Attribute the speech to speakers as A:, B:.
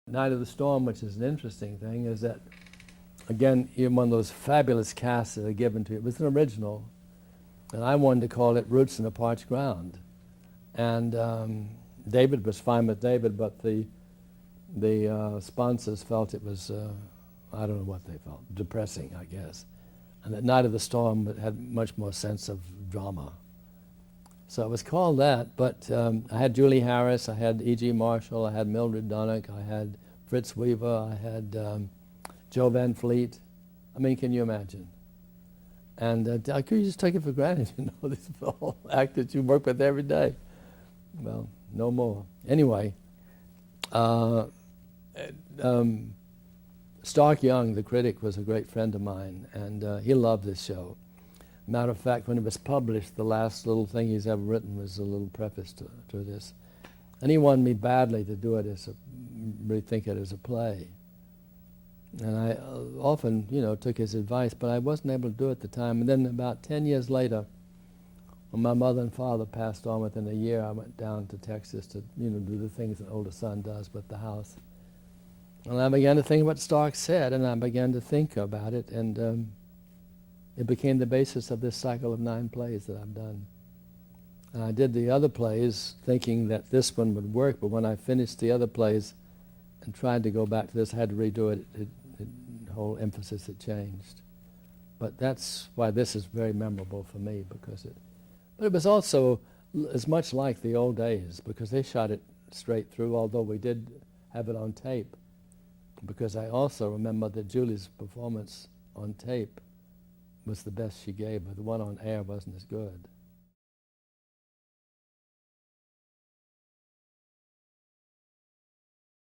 A: Night of the Storm, which is an interesting thing, is that, again, even one of those fabulous casts that are given to you, it was an original, and I wanted to call it Roots in a Parched Ground. And David was fine with David, but the sponsors felt it was, I don't know what they felt, depressing, I guess. And that Night of the Storm had much more sense of drama. So it was called that, but I had Julie Harris, I had E.G. Marshall, I had Mildred Donnock, I had Fritz Weaver, I had Joe Van Fleet. I mean, can you imagine? And I could just take it for granted, you know, these all actors you work with every day. Well, no more. Anyway, Stark Young, the critic, was a great friend of mine, and he loved this show. Matter of fact, when it was published, the last little thing he's ever written was a little preface to this. And he wanted me badly to do it as rethink it as a play. And I often, you know, took his advice, but I wasn't able to do it at the time. And then about 10 years later, when my mother and father passed on within a year, I went down to Texas to, you know, do the things an older son does with the house. And I began to think what Stark said, and I began to think about it, and it became the basis of this cycle of 9 plays that I've done. And I did the other plays thinking that this one would work, but when I finished the other plays and tried to go back to this, I had to redo it. The whole emphasis had changed. But that's why this is very memorable for me, because but it was also as much like the old days, because they shot it straight through, although we did have it on tape. Because I also remember that Julie's performance on tape was the best she gave, but the one on air wasn't as good.